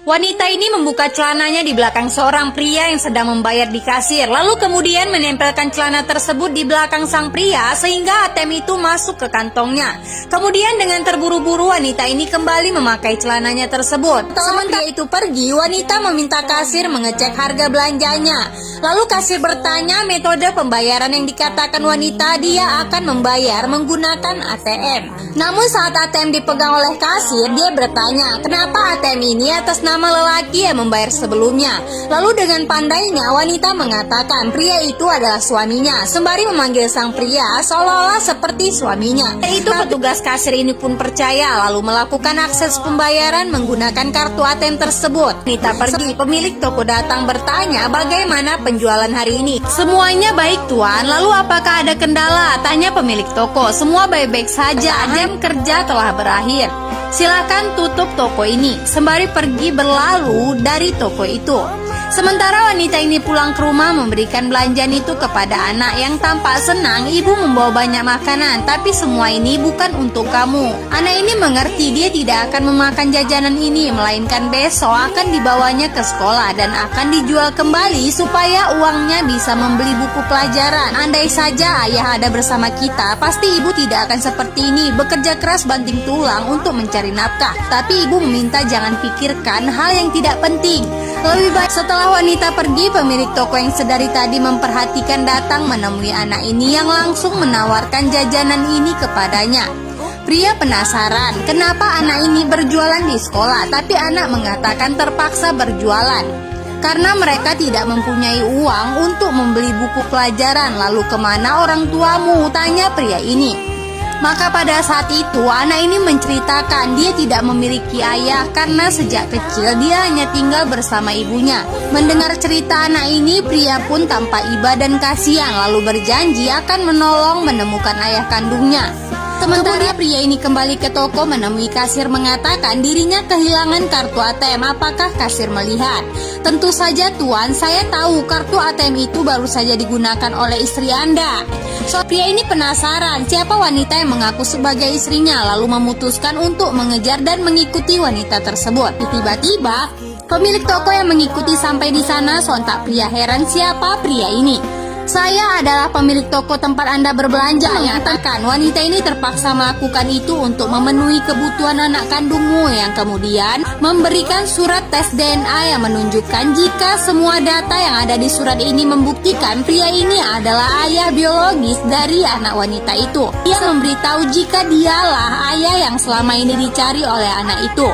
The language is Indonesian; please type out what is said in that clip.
Wanita ini membuka celananya di belakang seorang pria yang sedang membayar di kasir, lalu kemudian menempelkan celana tersebut di belakang sang pria sehingga ATM itu masuk ke kantongnya. Kemudian dengan terburu-buru wanita ini kembali memakai celananya tersebut. Sementara itu pergi, wanita meminta kasir mengecek harga belanjanya. Lalu kasir bertanya metode pembayaran yang dikatakan wanita dia akan membayar menggunakan ATM. Namun saat ATM dipegang oleh kasir, dia bertanya, kenapa ATM ini atas nama lelaki yang membayar sebelumnya. Lalu dengan pandainya wanita mengatakan pria itu adalah suaminya, sembari memanggil sang pria seolah-olah seperti suaminya. Itu petugas kasir ini pun percaya, lalu melakukan akses pembayaran menggunakan kartu ATM tersebut. Wanita pergi, pemilik toko datang bertanya bagaimana penjualan hari ini. Semuanya baik tuan, lalu apakah ada kendala? Tanya pemilik toko. Semua baik-baik saja, jam kerja telah berakhir. Silakan tutup toko ini, sembari pergi berlalu dari toko itu. Sementara wanita ini pulang ke rumah memberikan belanjaan itu kepada anak yang tampak senang. Ibu membawa banyak makanan, tapi semua ini bukan untuk kamu. Anak ini mengerti dia tidak akan memakan jajanan ini, melainkan besok akan dibawanya ke sekolah dan akan dijual kembali supaya uangnya bisa membeli buku pelajaran. Andai saja ayah ada bersama kita, pasti ibu tidak akan seperti ini, bekerja keras banting tulang untuk mencari nafkah. Tapi ibu meminta jangan pikirkan hal yang tidak penting. Lebih baik. Setelah wanita pergi, pemilik toko yang sedari tadi memperhatikan datang menemui anak ini yang langsung menawarkan jajanan ini kepadanya. Pria penasaran kenapa anak ini berjualan di sekolah, tapi anak mengatakan terpaksa berjualan karena mereka tidak mempunyai uang untuk membeli buku pelajaran. Lalu kemana orang tuamu? Tanya pria ini. Maka pada saat itu anak ini menceritakan dia tidak memiliki ayah karena sejak kecil dia hanya tinggal bersama ibunya. Mendengar cerita anak ini, pria pun tanpa iba dan kasihan lalu berjanji akan menolong menemukan ayah kandungnya. Sementara pria ini kembali ke toko menemui kasir mengatakan dirinya kehilangan kartu ATM. Apakah kasir melihat? Tentu saja tuan, saya tahu kartu ATM itu baru saja digunakan oleh istri Anda. So, pria ini penasaran siapa wanita yang mengaku sebagai istrinya, lalu memutuskan untuk mengejar dan mengikuti wanita tersebut. Tiba-tiba, pemilik toko yang mengikuti sampai di sana, sontak pria heran siapa pria ini. Saya adalah pemilik toko tempat Anda berbelanja, mengatakan wanita ini terpaksa melakukan itu untuk memenuhi kebutuhan anak kandungmu, yang kemudian memberikan surat tes DNA yang menunjukkan jika semua data yang ada di surat ini membuktikan pria ini adalah ayah biologis dari anak wanita itu. Dia memberitahu jika dialah ayah yang selama ini dicari oleh anak itu.